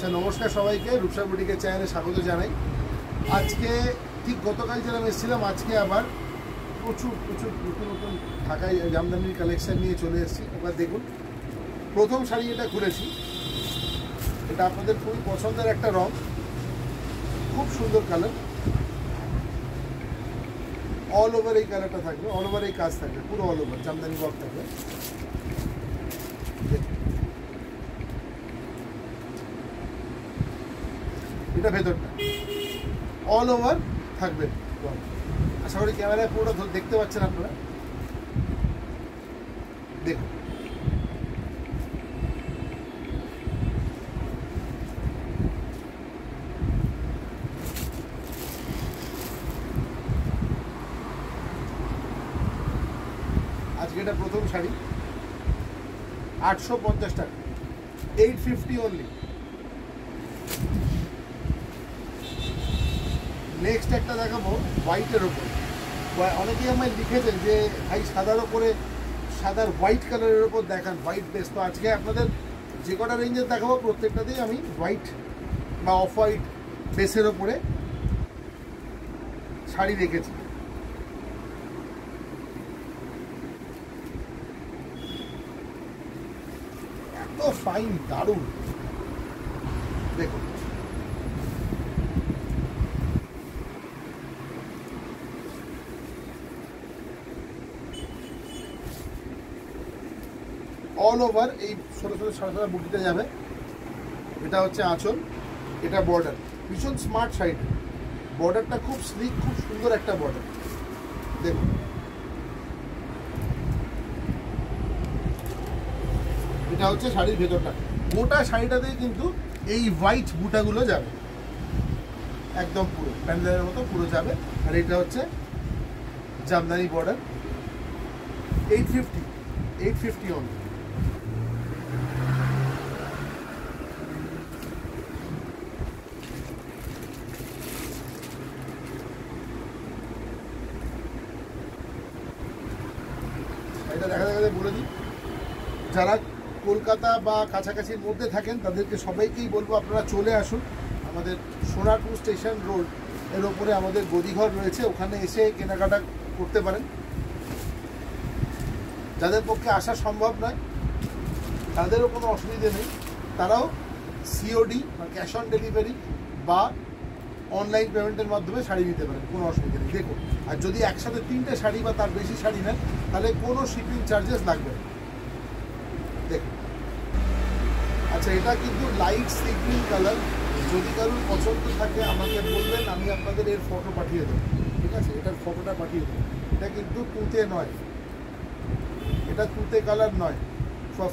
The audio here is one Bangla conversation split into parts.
আচ্ছা, নমস্কার সবাইকে, রূপসা বুটিকের চ্যানেলে স্বাগত জানাই। আজকে ঠিক গতকাল যেরকম এসেছিলাম, আজকে আবার প্রচুর প্রচুর নতুন নতুন ঢাকায় জামদানির কালেকশন নিয়ে চলে এসেছি। এবার দেখুন, প্রথম শাড়ি এটা খুলেছি। এটা আপনাদের খুবই পছন্দের একটা রং, খুব সুন্দর কালার। অল ওভার এই কালারটা থাকবে, অল ওভার এই কাজ থাকবে, পুরো অল ওভার জামদানি ওয়ার্ক থাকবে। এটা ভেতরটা অল ওভার থাকবে। আশা করি ক্যামেরায় পুরোটা দেখতে পাচ্ছেন আপনারা। দেখুন, আজকে এটা প্রথম শাড়ি, 850 টাকা, 850 অনলি। নেক্সট একটা দেখাবো হোয়াইটের ওপর। অনেকেই আমায় লিখেছেন যে ভাই সাদার ওপরে, সাদার হোয়াইট কালারের ওপর দেখান, হোয়াইট বেস। তো আজকে আপনাদের যে কটা রেঞ্জের দেখাবো প্রত্যেকটাতেই আমি হোয়াইট বা অফ হোয়াইট বেসের ওপরে শাড়ি রেখেছি। এত ফাইন, দারুণ। দেখুন, অল ওভার এই ছোটো ছোটো সাদা সাদা বুটিতে যাবে। এটা হচ্ছে আঁচল, এটা বর্ডার, ভীষণ স্মার্ট শাড়িটা। বর্ডারটা খুব স্লিক, খুব সুন্দর একটা বর্ডার। দেখুন, এটা হচ্ছে শাড়ির ভেতরটা। গোটা শাড়িটাতেই কিন্তু এই হোয়াইট বুটাগুলো যাবে, একদম পুরো প্যান্ডেলের মতো পুরো যাবে। আর এটা হচ্ছে জামদানি বর্ডার। 850 অনলি। এটা দেখা বলে দিই, যারা কলকাতা বা কাছাকাছির মধ্যে থাকেন তাদেরকে সবাইকেই বলবো আপনারা চলে আসুন। আমাদের সোনারপুর স্টেশন রোড এর ওপরে আমাদের গদিঘর রয়েছে, ওখানে এসে কেনাকাটা করতে পারেন। যাদের পক্ষে আসা সম্ভব নয় তাদেরও কোনো অসুবিধে নেই, তারাও সিওডি বা ক্যাশ অন ডেলিভারি বা অনলাইন পেমেন্টের মাধ্যমে শাড়ি নিতে পারেন, কোনো অসুবিধা নেই। দেখুন, আর যদি একসাথে 3টে শাড়ি বা তার বেশি শাড়ি নেন তাহলে কোনো শিপিং চার্জেস লাগবে না। দেখুন, আচ্ছা, এটা কিন্তু লাইট সি গ্রিন কালার। যদি কারোর পছন্দ থাকে আমাকে বলবেন, আমি আপনাদের এর ফটো পাঠিয়ে দেবো। ঠিক আছে, এটার ফটোটা পাঠিয়ে দেবো। এটা কিন্তু তুঁতে নয়, এটা তুঁতে কালার নয়,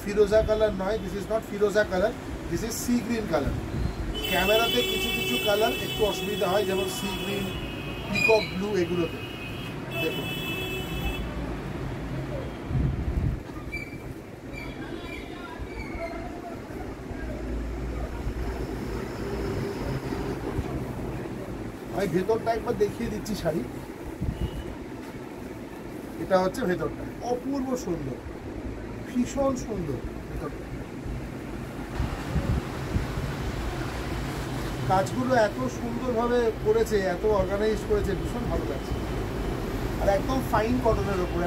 ফিরোজা কালার নয়। This is not Firoza colour, this is sea green colour. ক্যামেরাতে কিছু কিছু কালার একটু অসুবিধা হয়, যেমন সি গ্রিন, পিকক ব্লু, এগুলোতে। দেখুন, আমি ভেতরটা একবার দেখিয়ে দিচ্ছি শাড়ি। এটা হচ্ছে ভেতরটা, অপূর্ব সুন্দর, ভীষণ সুন্দর ভেতরটা। কাজগুলো এত সুন্দরভাবে করেছে, এত অর্গানাইজ করেছে, ভীষণ ভালো লাগছে। আর একদম ফাইন কটনের ওপরে।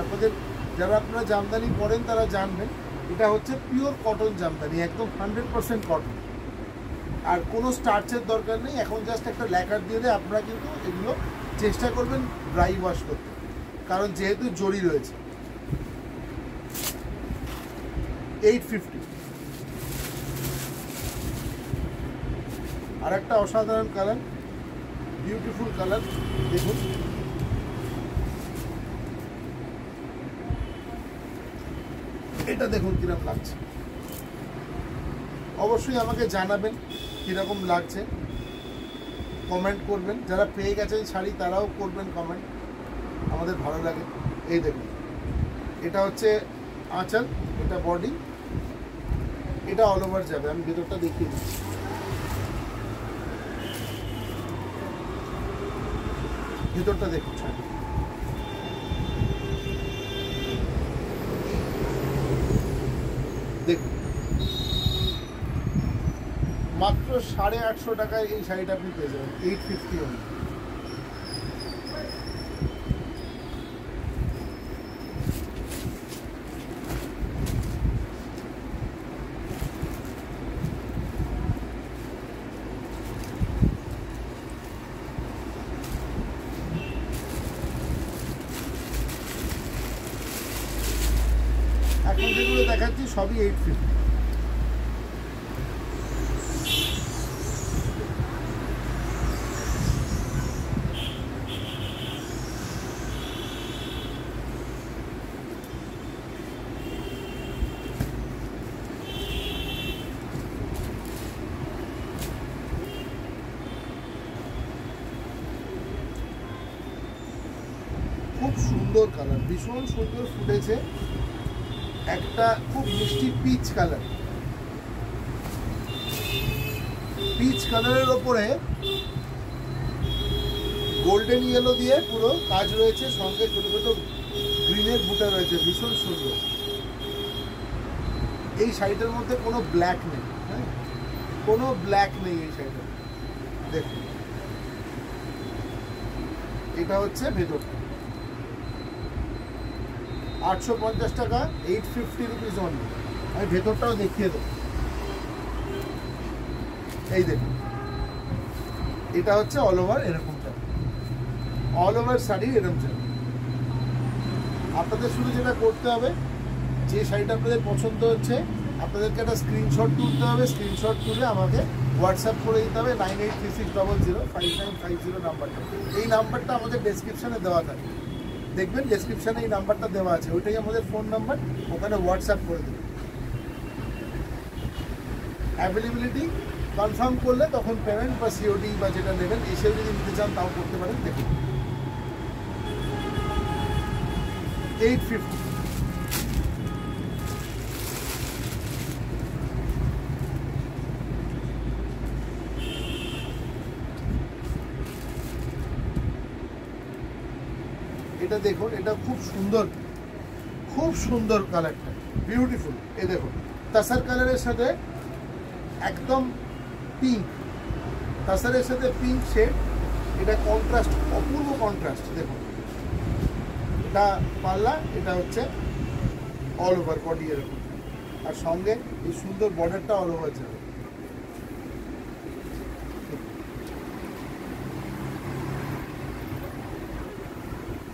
আপনারা জামদানি পরেন তারা জানবেন, এটা হচ্ছে পিওর কটন জামদানি, একদম 100% কটন। আর কোনো স্টার্চের দরকার নেই। এখন জাস্ট একটা ল্যাকার দিয়ে দিয়ে আপনারা কিন্তু এগুলো চেষ্টা করবেন ড্রাই ওয়াশ করতে, কারণ যেহেতু জরি রয়েছে। 850। আর একটা অসাধারণ কালার, বিউটিফুল কালার। দেখুন, এটা দেখুন কিরকম লাগছে। অবশ্যই আমাকে জানাবেন কীরকম লাগছে, কমেন্ট করবেন। যারা পেয়ে গেছেন শাড়ি তারাও করবেন কমেন্ট, আমাদের ভালো লাগে। এই দেখুন, এটা হচ্ছে আঁচল, এটা বডি, এটা অল ওভার যাবে। আমি ভেতরটা দেখিয়ে দিচ্ছি। ভেতরটা দেখুন শাড়ি, দেখুন মাত্র 850 টাকায় এই শাড়িটা আপনি পেয়ে যাবেন, 850 অনলি। এখন যেগুলো দেখাচ্ছি সবই 850। খুব সুন্দর কালার, ভীষণ সুন্দর ফুটেছে, একটা খুব মিষ্টি পিচ কালার। পিচ কালারের ওপরে গোল্ডেন ইয়েলো দিয়ে পুরো কাজ রয়েছে, সঙ্গে ছোট ছোট গ্রিনের বুটা রয়েছে, ভীষণ সুন্দর। এই শাড়িটার মধ্যে কোনো ব্ল্যাক নেই, হ্যাঁ, কোনো ব্ল্যাক নেই এই শাড়িটা। দেখুন, এটা হচ্ছে ভেতরটা, 850 টাকা, 850 রুপিস অনলি। আমি ভেতরটাও দেখিয়ে দেবো। এই দেখুন, এটা হচ্ছে অল ওভার এরকম চাই, অল ওভার শাড়ি এরকম চাই। আপনাদের শুধু যেটা করতে হবে, যে শাড়িটা আপনাদের পছন্দ হচ্ছে আপনাদেরকে একটা স্ক্রিনশট তুলতে হবে, স্ক্রিনশট তুলে আমাকে হোয়াটসঅ্যাপ করে দিতে হবে 9836005950 নাম্বারটা। এই নাম্বারটা আমাদের ডেসক্রিপশানে দেওয়া থাকে, দেখবেন ডেসক্রিপশানে এই নাম্বারটা দেওয়া আছে, ওইটাই আমাদের ফোন নাম্বার, ওখানে হোয়াটসঅ্যাপ করে দেবেন। অ্যাভেলেবিলিটি কনফার্ম করলে তখন পেমেন্ট বা সিওডি বা যেটা নেবেন, এসেও যদি নিতে চান তাও করতে পারেন। দেখুন, 850। এটা দেখুন, এটা খুব সুন্দর, খুব সুন্দর কালারটা, বিউটিফুল। এ দেখুন, তাসার কালারের সাথে একদম পিঙ্ক, তাসারের সাথে পিঙ্ক শেড, এটা কন্ট্রাস্ট, অপূর্ব কন্ট্রাস্ট। দেখুন, এটা পাল্লা, এটা হচ্ছে অল ওভার বডি এরকম, আর সঙ্গে এই সুন্দর বর্ডারটা অল ওভার যাবে।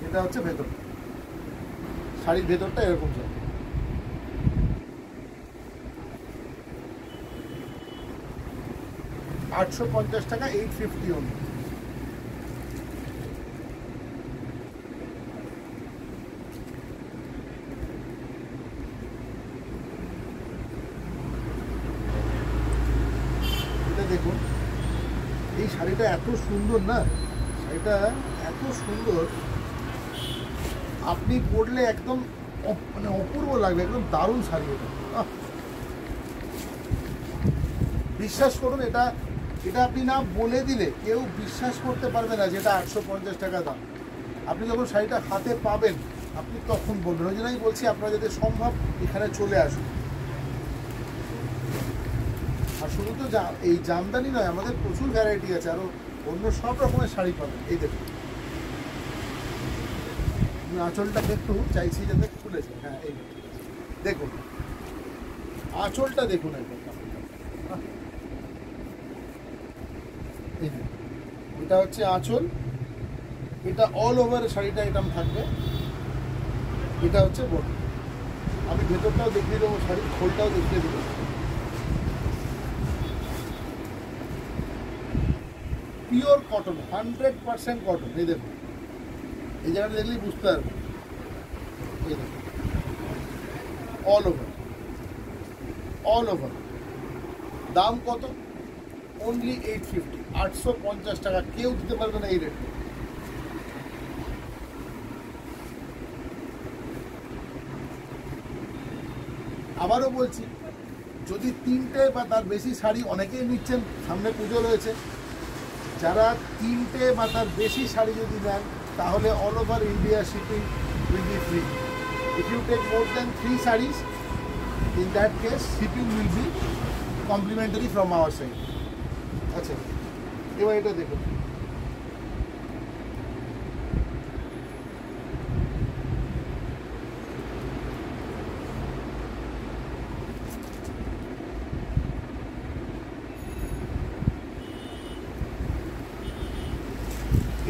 এটা হচ্ছে ভেতর, শাড়ির ভেতরটা এরকম যাবে। $850 টাকা, 850 অনলি। এটা দেখুন, এই শাড়িটা এত সুন্দর না, শাড়িটা এত সুন্দর, আপনি পরলে একদম মানে অপূর্ব লাগবে, একদম দারুণ শাড়ি এটা। বিশ্বাস করুন, এটা এটা আপনি না বলে দিলে কেউ বিশ্বাস করতে পারবে না যেটা 850 টাকা দাম। আপনি যখন শাড়িটা হাতে পাবেন আপনি তখন বলবেন। ওই জন্যই বলছি, আপনারা যদি সম্ভব এখানে চলে আসুন। আর শুধু তো এই জামদানি নয়, আমাদের প্রচুর ভ্যারাইটি আছে, আরও অন্য সব রকমের শাড়ি পাবেন। এই দেখুন, আঁচলটাকে একটু চাইছি যাতে খুলেছে, হ্যাঁ এই দেখুন আঁচলটা দেখুন একবার, এটা হচ্ছে আঁচল, এটা অল ওভার শাড়িটা এরকম থাকবে, এটা হচ্ছে বডি। আমি ভেতরটাও দেখিয়ে দেবো, শাড়ির খোলটাও দেখিয়ে দেবো। Pure cotton, 100% cotton. এই দেখুন, এই জায়গাটা দেখলেই বুঝতে পারবেন। এই দেখুন, অল ওভার, অল ওভার। দাম কত? অনলি 850, 850 টাকা। কেউ দিতে পারবে না এই রেটে। আবারও বলছি, যদি 3টে বা তার বেশি শাড়ি, অনেকেই নিচ্ছেন, সামনে পুজো রয়েছে, যারা 3টে বা তার বেশি শাড়ি যদি নেন তাহলে all over India shipping will be free. If you take more than 3 sarees, in that case shipping will be complimentary from our side. আচ্ছা, এবার এটা দেখুন,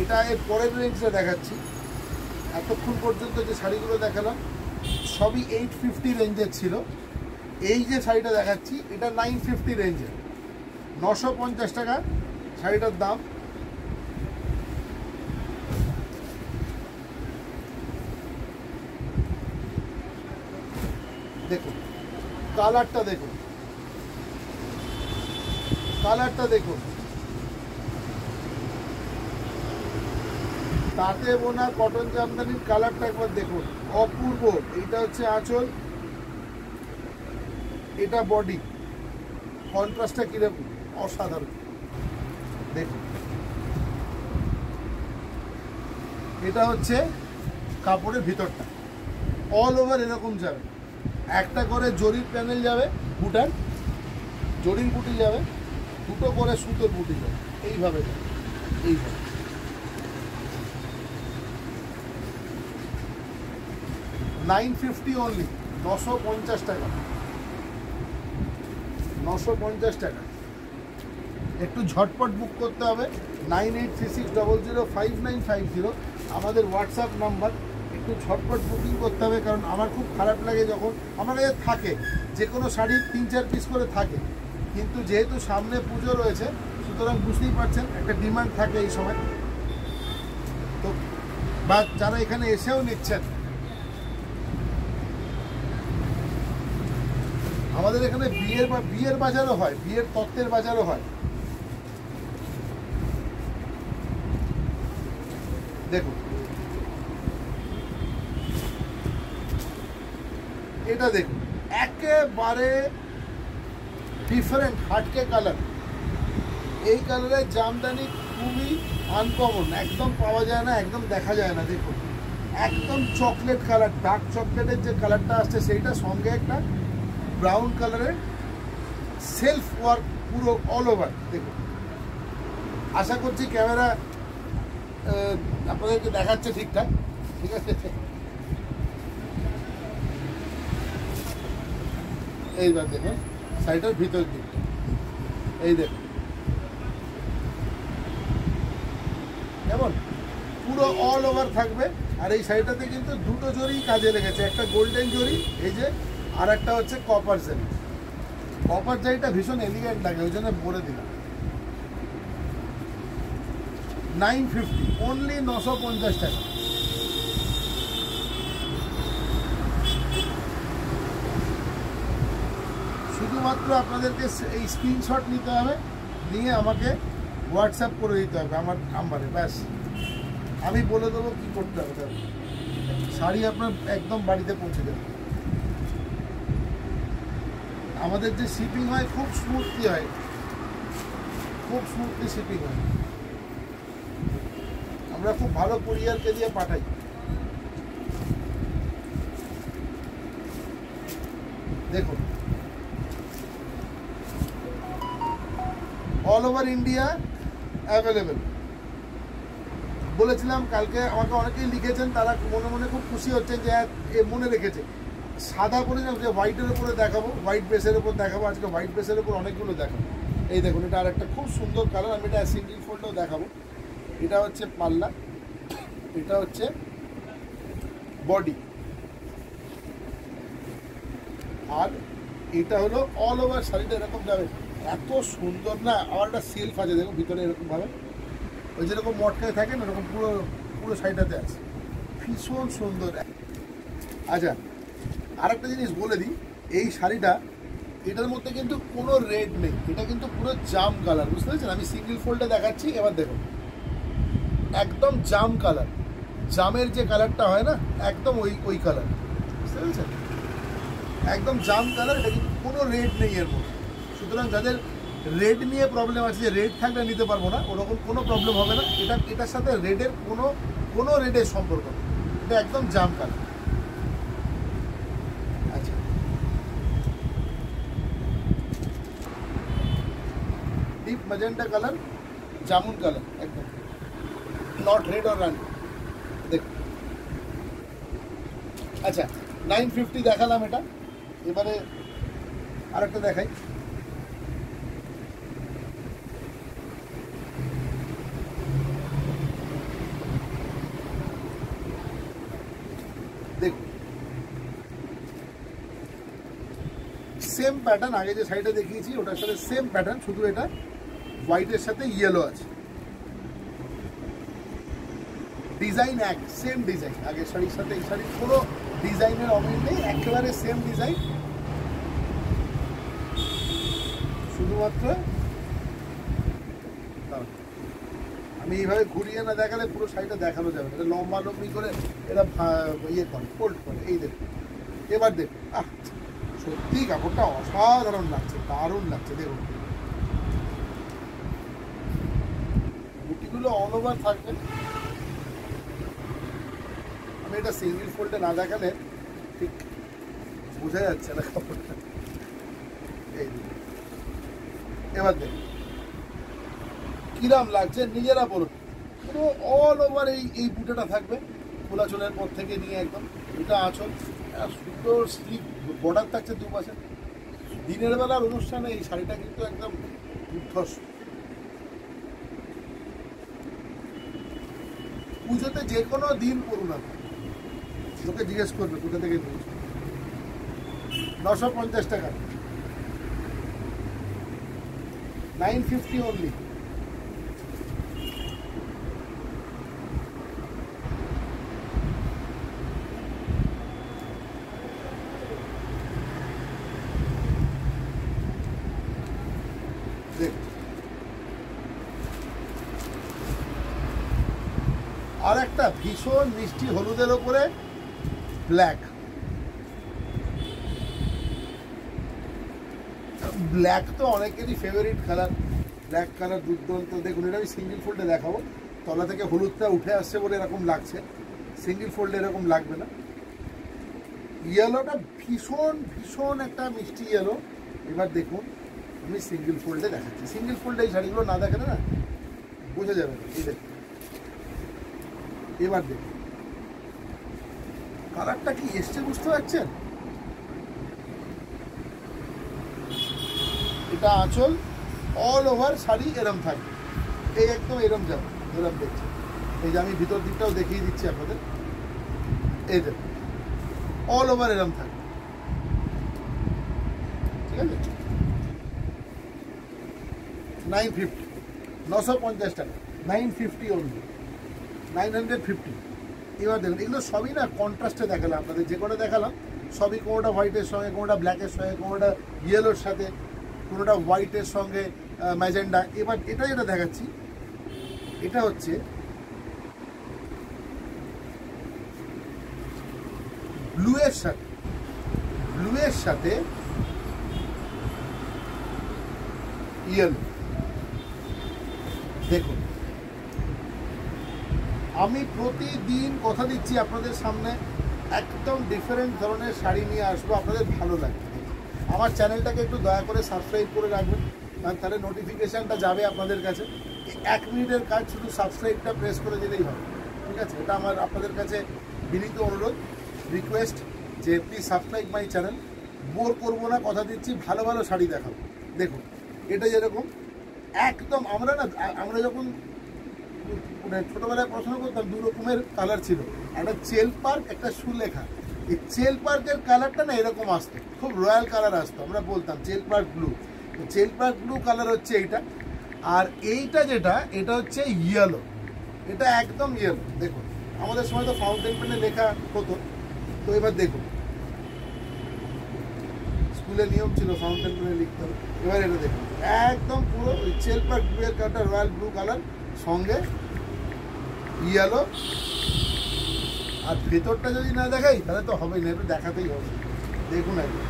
এটা এর পরের রেঞ্জটা দেখাচ্ছি। এতক্ষণ পর্যন্ত যে শাড়িগুলো দেখালাম সবই 850 রেঞ্জের ছিল। এই যে শাড়িটা দেখাচ্ছি এটা 950 রেঞ্জের, 950 টাকা শাড়িটার দাম। দেখুন কালারটা, দেখুন কালারটা, দেখুন তাঁতে বোনা কটন জামদানির কালারটা একবার দেখুন, অপূর্ব। এইটা হচ্ছে আঁচল, এটা বডি, কন্ট্রাস্টটা কিরকম অসাধারণ। দেখুন এটা হচ্ছে কাপড়ের ভিতরটা, অল ওভার এরকম যাবে, একটা করে জরির প্যানেল যাবে, বুটার জরির বুটি যাবে, দুটো করে সুতোর বুটি যাবে, এইভাবে যাবে, এইভাবে। $950 অনলি, 950 টাকা, 950 টাকা। একটু ঝটপট বুক করতে হবে, 9836005950 আমাদের হোয়াটসঅ্যাপ নাম্বার। একটু ঝটপট বুকিং করতে হবে, কারণ আমার খুব খারাপ লাগে যখন আমার কাছে থাকে যে কোনো শাড়ি 3-4 পিস করে থাকে, কিন্তু যেহেতু সামনে পুজো রয়েছে সুতরাং বুঝতেই পারছেন একটা ডিমান্ড থাকে এই সময়। তো বা যারা এখানে এসেও নিচ্ছেন, আমাদের এখানে বিয়ের বাজারও হয়, বিয়ের তত্ত্বের বাজারও হয়। দেখুন এটা, দেখুন একেবারে ডিফারেন্ট হাটকে কালার। এই কালারের জামদানি খুবই আনকমন, একদম পাওয়া যায় না, একদম দেখা যায় না। দেখুন একদম চকলেট কালার, ডার্ক চকলেটের যে কালারটা আসছে সেইটা, সঙ্গে একটা ব্রাউন কালারের সেলফ ওয়ার্ক পুরো অল ওভার। দেখুন আশা করছি ক্যামেরা আপনাদেরকে দেখাচ্ছে ঠিকঠাক, ঠিক আছে। এইবার দেখুন শাড়িটার ভিতর দিকটা, এই দেখুন কেমন পুরো অল ওভার থাকবে। আর এই শাড়িটাতে কিন্তু দুটো জরি কাজে লেগেছে, একটা গোল্ডেন জরি এই যে, আর একটা হচ্ছে কপার জারি। কপার জারিটা ভীষণ এলিগেন্ট লাগে, ওই জন্য বলে দিলাম। 950 অনলি, 950 টাকা। শুধুমাত্র আপনাদেরকে এই স্ক্রিনশট নিতে হবে, নিয়ে আমাকে হোয়াটসঅ্যাপ করে দিতে হবে আমার নাম্বারে, ব্যাস আমি বলে দেবো কী করতে হবে। শাড়ি আপনার একদম বাড়িতে পৌঁছে দেবে। আমাদের যে শিপিং হয় খুব স্মুথলি হয়, খুব স্মুথলি শিপিং হয়, আমরা খুব ভালো কুরিয়ারকে দিয়ে পাঠাই। দেখুন অল ওভার ইন্ডিয়া অ্যাভেলেবেল। বলেছিলাম কালকে, আমাকে অনেকেই লিখেছেন, তারা মনে মনে খুব খুশি হচ্ছে যে মনে রেখেছে। সাদা করে যে হোয়াইটের উপরে দেখাবো, হোয়াইট বেসের উপর দেখাবো, আজকে হোয়াইট বেসের উপর অনেকগুলো দেখাবো। এই দেখুন এটা আরেকটা খুব সুন্দর কালার, আমি এটা সিঙ্গেল ফোল্ডেও দেখাবো। এটা হচ্ছে পাল্লা, এটা হচ্ছে বডি, আর এটা হলো অল ওভার শাড়িটা এরকম যাবে, এত সুন্দর না। আর একটা সেলফ আছে দেখুন ভিতরে এরকমভাবে, ওই যেরকম মটকায় থাকে না এরকম পুরো পুরো শাড়িটাতে আছে, ভীষণ সুন্দর। আচ্ছা আরেকটা জিনিস বলে দিই, এই শাড়িটা এটার মধ্যে কিন্তু কোনো রেড নেই, এটা কিন্তু পুরো জাম কালার, বুঝতে পেরেছেন? আমি সিঙ্গেল ফোল্ডে দেখাচ্ছি, এবার দেখুন একদম জাম কালার, জামের যে কালারটা হয় না একদম ওই কালার, বুঝতে পেরেছেন? একদম জাম কালার, এটা কিন্তু কোনো রেড নেই এর মধ্যে। সুতরাং যাদের রেড নিয়ে প্রবলেম আছে, যে রেড থাকলে নিতে পারবো না, ওরকম কোনো প্রবলেম হবে না। এটার সাথে রেডের কোনো রেডের সম্পর্ক নেই, এটা একদম জাম কালার। আচ্ছা deep magenta colour, jamun colour, একদম নট রেড অর রানি। দেখুন, আচ্ছা 950 দেখালাম এটা, এবারে আরেকটা দেখাই। দেখুন সেম প্যাটার্ন, আগে যে শাড়িটা দেখিয়েছি ওটার সাথে সেম প্যাটার্ন, শুধু এটা হোয়াইটের সাথে ইয়েলো আছে। ডিজাইন এক, সেম ডিজাইন, আগের শাড়ির সাথে এই শাড়ির কোনো ডিজাইনের অমিল নেই, একেবারে সেম ডিজাইন, শুধুমাত্র আমি এইভাবে ঘুরিয়ে না দেখালে পুরো শাড়িটা দেখানো যাবে না, লম্বা লম্বি করে এরা ইয়ে করে, ফোল্ড করে। এই দেখুন, এবার দেখুন, সত্যি কাপড়টা অসাধারণ লাগছে, দারুণ লাগছে। দেখুন বুটিগুলো অল ওভার থাকবে। আমি এটা সিঙ্গেল ফোল্ডে না দেখালে ঠিক বোঝা যাচ্ছে না কাপড়টা। এই এবার দেখুন কিরাম লাগছে, নিজেরা বলুন। পুরো অল ওভার এই বুটেটা থাকবে, খোলা চুলের পর থেকে নিয়ে একদম। এটা আঁচল, সুন্দর স্লিভ বর্ডার থাকছে দুপাশে। দিনের বেলার অনুষ্ঠানে এই শাড়িটা কিন্তু একদম দুর্ধর্ষ। পুজোতে যে কোনো দিন পড়ুন না, লোকে জিজ্ঞেস করবে কোথা থেকে নিয়েছ। 950 টাকা, 950 অনলি। আর একটা ভীষণ মিষ্টি হলুদের ওপরে ব্ল্যাক, ব্ল্যাক তো অনেকেরই ফেভারিট কালার, ব্ল্যাক কালার দুর্দান্ত। দেখুন এটা আমি সিঙ্গেল ফোল্ডে দেখাবো, তলা থেকে হলুদটা উঠে আসছে বলে এরকম লাগছে, সিঙ্গেল ফোল্ডে এরকম লাগবে না। ইয়েলোটা ভীষণ ভীষণ একটা মিষ্টি ইয়েলো। এবার দেখুন আমি সিঙ্গেল ফোল্ডে দেখাচ্ছি, সিঙ্গেল ফোল্ডে এই শাড়িগুলো না দেখালে না বোঝা যাবে না। এই দেখুন, এবার দেখুন কালারটা কি এসছে, বুঝতে পারছেন? এটা আঁচল, অল ওভার শাড়ি এরম থাকবে, এই একদম এরম যাবে, এরম দেখছি। এই যে আমি ভিতর দিকটাও দেখিয়ে দিচ্ছি আপনাদের, এই দেখুন অল ওভার এরম থাকবে, ঠিক আছে। 950, 950 টাকা, 950 অনলি, 950। এবার দেখুন এগুলো সবই না কন্ট্রাস্টে দেখালাম আপনাদের, যে কোনো দেখালাম সবই, কোনোটা হোয়াইটের সঙ্গে, কোনোটা ব্ল্যাকের সঙ্গে, কোনোটা ইয়েলোর সাথে, কোনোটা হোয়াইটের সঙ্গে ম্যাজেন্ডা। এবার এটা যেটা দেখাচ্ছি এটা হচ্ছে ব্লুয়ের সাথে, ব্লুয়ের সাথে ইয়েলো। দেখুন আমি প্রতিদিন কথা দিচ্ছি আপনাদের সামনে একদম ডিফারেন্ট ধরনের শাড়ি নিয়ে আসবো, আপনাদের ভালো লাগবে। আমার চ্যানেলটাকে একটু দয়া করে সাবস্ক্রাইব করে রাখবেন, কারণ তাহলে নোটিফিকেশানটা যাবে আপনাদের কাছে। 1 মিনিটের কাজ, শুধু সাবস্ক্রাইবটা প্রেস করে দিলেই হবে, ঠিক আছে। এটা আমার আপনাদের কাছে বিনীত অনুরোধ, রিকোয়েস্ট, যে please subscribe my channel. Bore করবো না, কথা দিচ্ছি, ভালো ভালো শাড়ি দেখাবো। দেখুন এটা যেরকম একদম, আমরা যখন ছোটোবেলায় পড়াশোনা করতাম 2 রকমের কালার ছিল, একটা চেল পার্ক, একটা সুলেখা। এই চেল পার্কের কালারটা না এরকম আসতো, খুব রয়্যাল কালার আসতো, আমরা বলতাম চেল পার্ক ব্লু। তো চেল পার্ক ব্লু কালার হচ্ছে এইটা, আর এইটা যেটা, এটা হচ্ছে ইয়েলো, এটা একদম ইয়েলো। দেখুন আমাদের সময় তো ফাউন্টেন পেনে লেখা হতো, তো এবার দেখুন স্কুলে নিয়ম ছিল ফাউন্টেন পেনে লিখতে হবে। এবার এটা দেখুন একদম পুরো ওই চেল পার্ক ব্লু এর কালারটা, রয়্যাল ব্লু কালার সঙ্গে ইয়েলো। আর ভেতরটা যদি না দেখাই তাহলে তো হবেই না, একটু দেখাতেই হবে। দেখুন একদম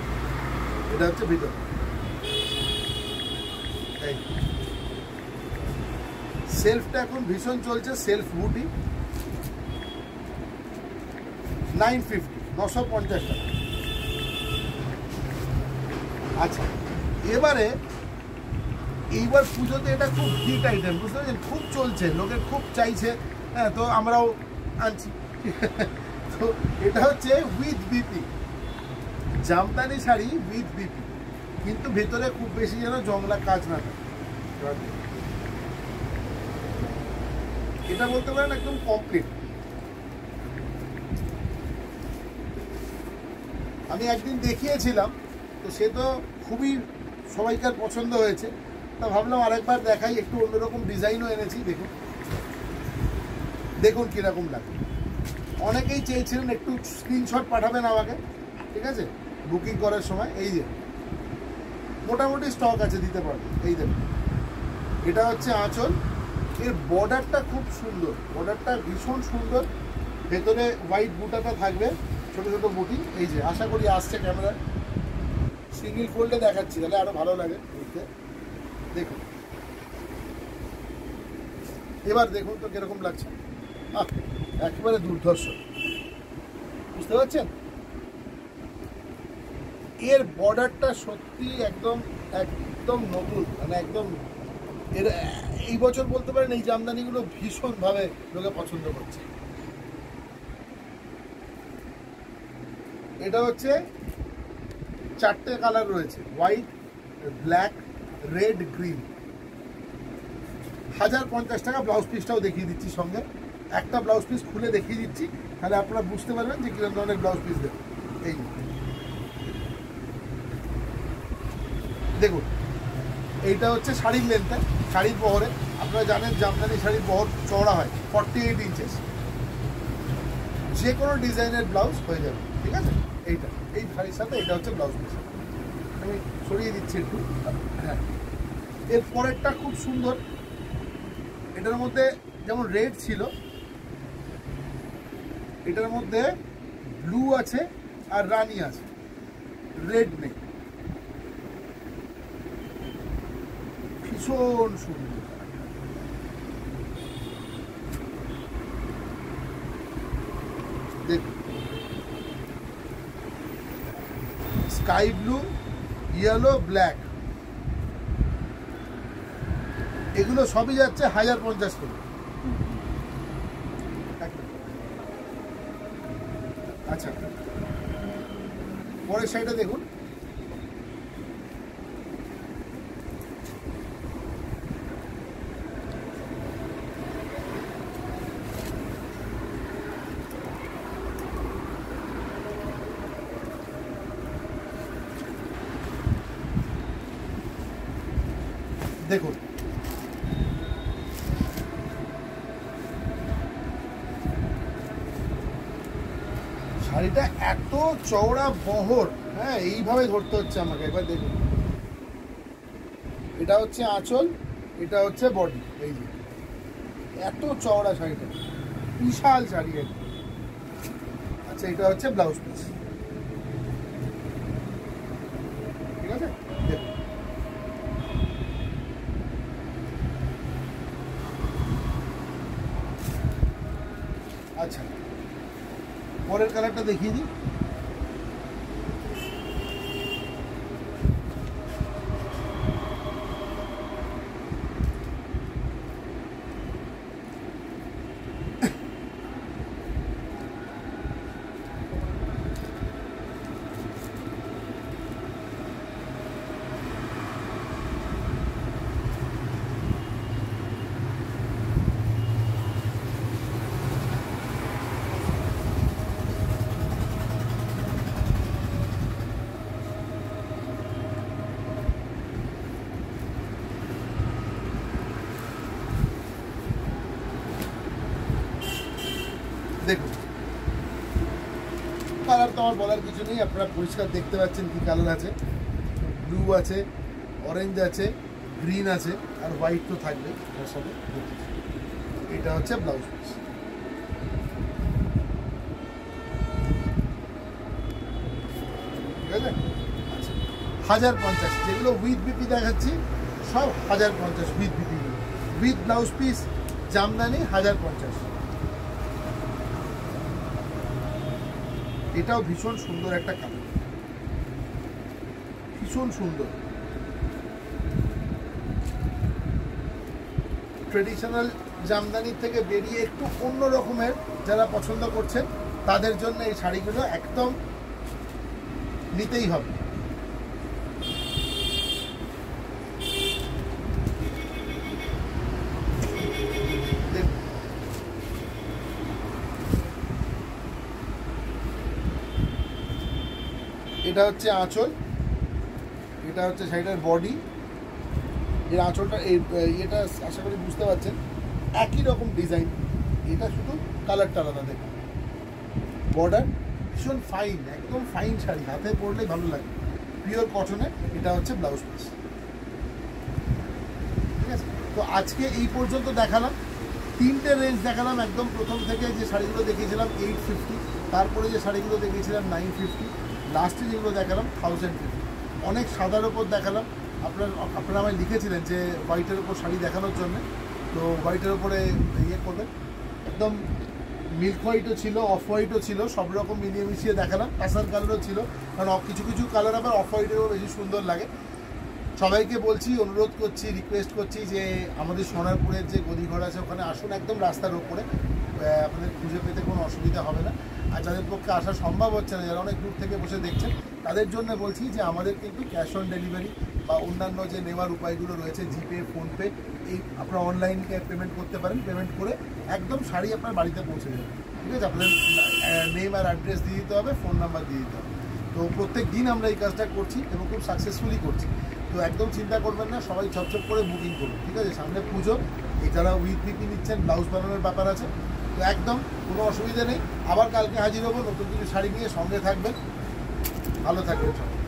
এটা হচ্ছে ভিতর, সেলফটা এখন ভীষণ চলছে, সেলফ বুটি, 950, 950 টাকা। আচ্ছা এবারে এইবার পুজোতে এটা খুব হিট আইটেম, বুঝতে পারছেন, খুব চলছে, লোকের খুব চাইছে। হ্যাঁ, তো আমরাও আনছি। তো এটা হচ্ছে with BP, Jamdani sari with BP, কিন্তু ভেতরে খুব বেশি যেন জংলা কাজ না থাকে। এটা বলতে পারেন একদম কমপ্লিট। আমি একদিন দেখিয়েছিলাম, তো সে তো খুবই সবাইকার পছন্দ হয়েছে, তা ভাবলাম আরেকবার দেখাই, একটু অন্যরকম ডিজাইনও এনেছি। দেখুন দেখুন কীরকম লাগে। অনেকেই চেয়েছিলেন একটু স্ক্রিনশট পাঠাবেন আমাকে, ঠিক আছে, বুকিং করার সময়। এই যে মোটামুটি স্টক আছে, দিতে পারবো। এই দেখুন, এটা হচ্ছে আঁচল। এর বর্ডারটা খুব সুন্দর, বর্ডারটা ভীষণ সুন্দর। ভেতরে হোয়াইট বুটাটা থাকবে, ছোটো ছোটো বুটি। এই যে আশা করি আসছে ক্যামেরা, সিঙ্গেল ফোল্ডে দেখাচ্ছি, তাহলে আরও ভালো লাগে দেখতে। দেখুন এবার দেখুন তো কিরকম লাগছে। একেবারে দুর্ধর্ষ, বুঝতে পারছেন? এর বর্ডারটা সত্যি একদম একদম নতুন, মানে একদম এর এই বছর বলতে পারেন এই জামদানিগুলো ভীষণভাবে লোকে পছন্দ করছে। এটা হচ্ছে 4টে কালার রয়েছে, হোয়াইট, ব্ল্যাক, রেড, গ্রিন। 1050 টাকা। ব্লাউজ পিসটাও দেখিয়ে দিচ্ছি সঙ্গে, একটা ব্লাউজ পিস খুলে দেখিয়ে দিচ্ছি, তাহলে আপনারা বুঝতে পারবেন যে কিরকম ধরনের ব্লাউজ পিস দেবেন। এই দেখুন, এইটা হচ্ছে শাড়ির লেন্থে, শাড়ির বহরে। আপনারা জানেন জামদানি শাড়ির বহর চওড়া হয় 48 ইঞ্চেস। যে কোনো ডিজাইনের ব্লাউজ হয়ে যাবে, ঠিক আছে। এইটা এই শাড়ির সাথে এটা হচ্ছে ব্লাউজ পিস। আমি সরিয়ে দিচ্ছি একটু। হ্যাঁ, এর পরেরটা খুব সুন্দর। এটার মধ্যে যেমন রেড ছিল, এটার মধ্যে ব্লু আছে আর রানী আছে, রেড নেই। ভীষণ সুন্দর। দেখুন, স্কাই ব্লু, ইয়েলো, ব্ল্যাক, এগুলো সবই যাচ্ছে 1050 করে। আচ্ছা, পরের সাইডে দেখুন, দেখুন শাড়িটা এত চওড়া বহর। হ্যাঁ, এইভাবে ধরতে হচ্ছে আমাকে। এবার দেখুন, এটা হচ্ছে আঁচল, এটা হচ্ছে বডি। এই যে এত চওড়া শাড়িটা, বিশাল শাড়ি একদম। আচ্ছা, এটা হচ্ছে ব্লাউজ পিস, ঠিক আছে। দেখুন, আচ্ছা, পরের কালারটা দেখিয়ে দিই। দেখুন, কালার তো আমার বলার কিছু নেই, আপনারা পরিষ্কার দেখতে পাচ্ছেন কি কালার আছে। ব্লু আছে, অরেঞ্জ আছে, গ্রিন আছে, আর হোয়াইট তো থাকবে তার সাথে। এটা হচ্ছে ব্লাউজ পিস, ঠিক আছে। আচ্ছা, 1050। যেগুলো উইথ বিপি দেখাচ্ছি সব 1050 with BP, with blouse piece Jamdani 1050। এটাও ভীষণ সুন্দর একটা কালার, ভীষণ সুন্দর। ট্রেডিশনাল জামদানির থেকে বেরিয়ে একটু অন্য রকমের যারা পছন্দ করছেন তাদের জন্য এই শাড়িগুলো একদম নিতেই হবে। এটা হচ্ছে আঁচল, এটা হচ্ছে শাড়িটার বডি। এর আঁচলটা এটা আশা করি বুঝতে পারছেন, একই রকম ডিজাইন, এটা শুধু কালারটা আলাদা। দেখুন বর্ডার ভীষণ ফাইন, একদম ফাইন শাড়ি, হাতে পরলেই ভালো লাগে, পিওর কটনে। এটা হচ্ছে ব্লাউজ পিস। ঠিক আছে, তো আজকে এই পর্যন্ত দেখালাম, 3টে রেঞ্জ দেখালাম। একদম প্রথম থেকে যে শাড়িগুলো দেখিয়েছিলাম 850, তারপরে যে শাড়িগুলো দেখিয়েছিলাম 950, লাস্টে যেগুলো দেখালাম 1050। অনেক সাদার ওপর দেখালাম। আপনারা আমায় লিখেছিলেন যে হোয়াইটের ওপর শাড়ি দেখানোর জন্য, তো হোয়াইটের ওপরে ইয়ে করবেন। একদম মিল্ক হোয়াইটও ছিল, অফ হোয়াইটও ছিল, সব রকম মিলিয়ে মিশিয়ে দেখালাম। প্যাসার কালারও ছিল, কারণ কিছু কিছু কালার আবার অফ হোয়াইটেরও বেশি সুন্দর লাগে। সবাইকে বলছি, অনুরোধ করছি, রিকোয়েস্ট করছি যে আমাদের সোনারপুরের যে গদিঘর আছে ওখানে আসুন, একদম রাস্তার ওপরে, আপনাদের খুঁজে পেতে কোনো অসুবিধা হবে না। আর যাদের পক্ষে আসা সম্ভব হচ্ছে না, যারা অনেক দূর থেকে বসে দেখছেন, তাদের জন্য বলছি যে আমাদের কিন্তু ক্যাশ অন ডেলিভারি বা অন্যান্য যে নেওয়ার উপায়গুলো রয়েছে, জিপে, ফোনপে, এই আপনারা অনলাইনকে পেমেন্ট করতে পারেন। পেমেন্ট করে একদম শাড়ি আপনার বাড়িতে পৌঁছে যাবে। ঠিক আছে, আপনাদের নেম আর অ্যাড্রেস দিয়ে দিতে হবে, ফোন নাম্বার দিয়ে দিতে হবে। তো প্রত্যেক দিন আমরা এই কাজটা করছি এবং খুব সাকসেসফুলি করছি। তো একদম চিন্তা করবেন না, সবাই ঝপঝপ করে বুকিং করুন। ঠিক আছে, সামনে পুজো, এছাড়া উইথ পিপি নিচ্ছেন, ব্লাউজ বানানোর ব্যাপার আছে, তো একদম কোনো অসুবিধা নেই। আবার কালকে হাজির হবো নতুন কিছু শাড়ি নিয়ে। সঙ্গে থাকবেন, ভালো থাকবেন সবাই।